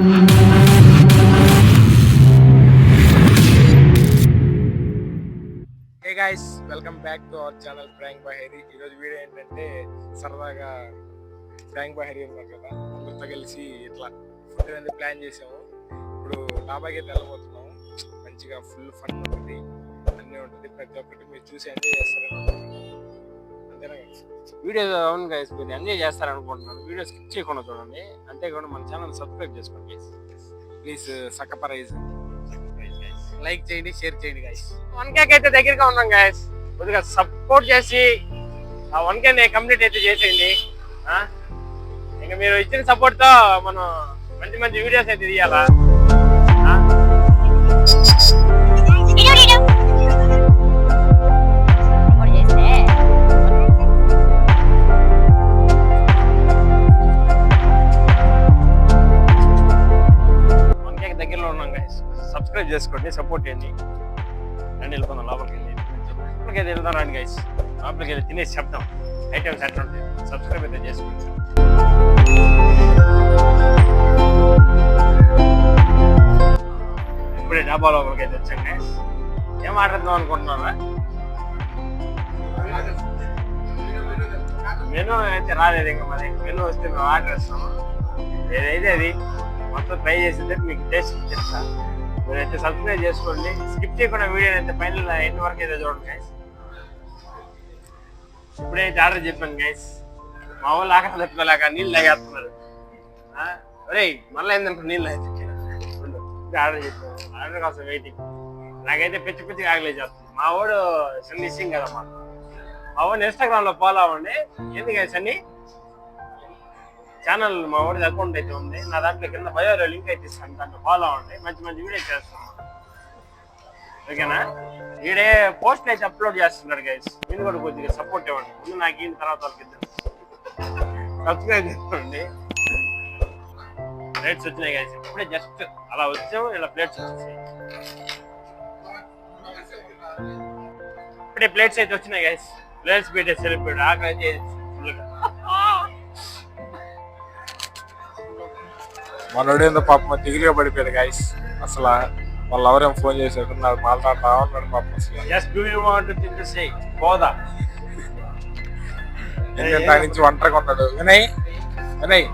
Hey guys, welcome back to our channel prank by Hari. ఈరోజు video ఏంటంటే సరదాగా prank by Hari ఉన్నారు కదా, అందరితో కలిసి ఇట్లా ఫుడ్ అనేది ప్లాన్ చేసాము. ఇప్పుడు డాబాకి అయితే వెళ్ళబోతున్నాము. మంచిగా ఫుల్ ఫన్ ఉంటుంది, అన్నీ ఉంటుంది. ప్రతి ఒక్కటి మీరు చూసి ఎంజాయ్ చేస్తారని అంతేనా గైస్? వీడియో అవును గైస్, మీరు ఎంజాయ్ చేస్తారనుకుంటున్నాను. వీడియో స్కిప్ చేయకుండా చూడండి. అంతేకాకుండా మన ఛానల్ సబ్స్క్రైబ్ చేసుకోండి ప్లీజ్. సక్కపరైజ్ లైక్ చేయండి, షేర్ చేయండి గైస్. 1K అయితే దగ్గరగా ఉన్నాం గైస్. కొద్దిగా సపోర్ట్ చేసి ఆ 1K కంప్లీట్ అయితే చేసేయండి. ఇంకా మీరు ఇచ్చిన సపోర్ట్ తో మనం మంచి మంచి వీడియోస్ అయితే తీయాలా. దగ్గరలో ఉన్నాం గైస్, సబ్స్క్రైబ్ చేసుకోండి, సపోర్ట్ చేయండి. రండి వెళ్ళిపోదాం లోపలికి వెళ్ళి. లోపలికి అయితే వెళ్దాం రండి గైస్. లోపలికి వెళ్ళి తినే శబ్దం ఐటమ్స్ ఎట్లా ఉంటాయి సబ్స్క్రైబ్ అయితే చేసుకోండి. ఇప్పుడే డాబా లోపలికి అయితే వచ్చాం గైస్. ఏం ఆడేద్దాం అనుకుంటున్నారా? మెనూ అయితే రాలేదు ఇంకా. మరి మెనూ వస్తే మేము ఆర్డర్ ఇస్తాము. ఏదైతే అది మొత్తం ట్రై చేసిందే మీకు టేస్ట్ చెప్తా. మీరైతే సబ్స్క్రైబ్ చేసుకోండి, స్కిప్ చేయకుండా వీడియో అయితే ఫైనల్ ఎండ్ వరకు అయితే చూడండి గైస్. ఇప్పుడైతే ఆర్డర్ చెప్పాను గైస్. మా వాళ్ళు ఆకలి తట్టుకోలేక నీళ్ళు తాగేస్తున్నారు. అరే మళ్ళీ ఏంటంటే నీళ్ళు అయితే ఆర్డర్ చెప్పాను. ఆర్డర్ కోసం వెయిటింగ్. నాకైతే పిచ్చి పిచ్చిగా ఆగలేదు చేస్తుంది. మా వాడు సన్ని సింగ్ కదా, మా వాడిని ఇన్స్టాగ్రామ్ లో ఫాలో అవ్వండి. ఎందుకు గైస్ అన్ని ఛానల్ మా వాడి అకౌంట్ అయితే ఉంది. నా దాంట్లో కింద బయోలో లింక్ అయితే ఇస్తాను, దాంట్లో ఫాలో అవ్వండి. మంచి మంచి వీడియో చేస్తాను, ఓకేనా? వీడే పోస్ట్ అయితే అప్లోడ్ చేస్తున్నాడు గైస్. మీరు కూడా కొద్దిగా సపోర్ట్ ఇవ్వండి. ముందు నాకు ఈయన తర్వాత వాళ్ళకి సబ్స్క్రైబ్ చేసుకోండి. ప్లేట్స్ వచ్చినాయి గైస్. ఇప్పుడే జస్ట్ అలా వచ్చాము, ఇలా ప్లేట్స్ వచ్చేసాయి. ఇప్పుడే ప్లేట్స్ అయితే వచ్చినాయి గైస్. ప్లేట్స్ పెట్టేసి వెళ్ళిపోయాడు. ఆకలి అయితే మనోడేందో పాపం దిగులుగా పడిపోయాడు గైస్. అసలు వాళ్ళు ఎవరేమో ఫోన్ చేశారు, నాకు మాట్లాడుతా ఉన్నాడు పాపం. అసలు పోదా దాని నుంచి ఒంటరిగా ఉన్నాడు. వినయ్ వినయ్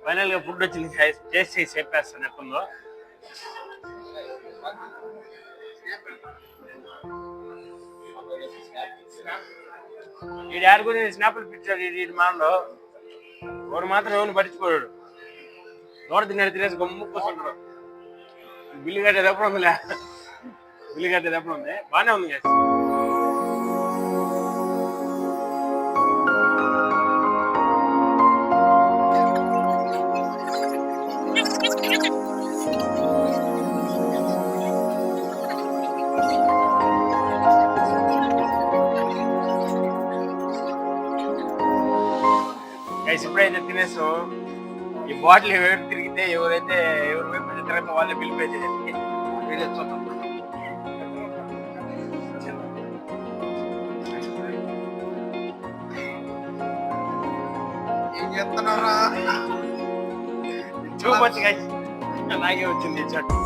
ఫైనల్ గా ఫుడ్ వచ్చింది. టేస్ట్ చేసి చెప్పేస్తాను ఎట్లుందో. ఈ యాడ్ గురించి స్నాప్లు పిచ్చాడు ఈ మానలో. వాడు మాత్రం ఎవరిని పట్టించుకోడు. నోట తిన్నాడు, తినేసి గమ్ము కూర్చుంటాడు. బిల్లు కట్టేది ఎప్పుడు ఉందిలే, బిల్లు కట్టేది ఎప్పుడు ఉంది. బాగానే ఉంది కదా. ఇప్పుడైతే తినేసు. ఈ బాటిల్ ఎవరు తిరిగితే ఎవరు వైపు తిరగతో వాళ్ళే బిల్ పే చేయండి. వీడియో చూద్దాం. ఏం చేస్తున్నారా? చూపచ్చు గైస్, నాకే వచ్చింది చట్టు.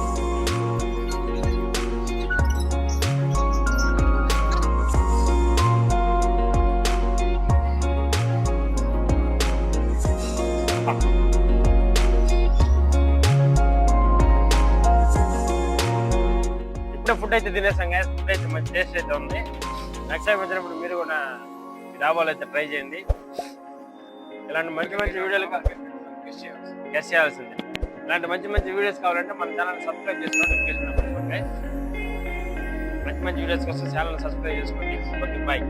ఫుడ్ అయితే తినేసాం గైస్. ఫుడ్ అయితే మంచి టేస్ట్ అయితే ఉంది. నెక్స్ట్ టైం వచ్చినప్పుడు మీరు కూడా ఈ డాబాలో అయితే ట్రై చేయండి. ఇలాంటి మంచి మంచి వీడియోలు గెస్ చేయాల్సిందే. ఇలాంటి మంచి మంచి వీడియోస్ కావాలంటే మన ఛానల్ సబ్స్క్రైబ్ చేసి నోటిఫికేషన్ పెట్టుకోండి. మంచి మంచి వీడియోస్ కోసం ఛానల్ సబ్స్క్రైబ్ చేసుకోండి. Okay, bye.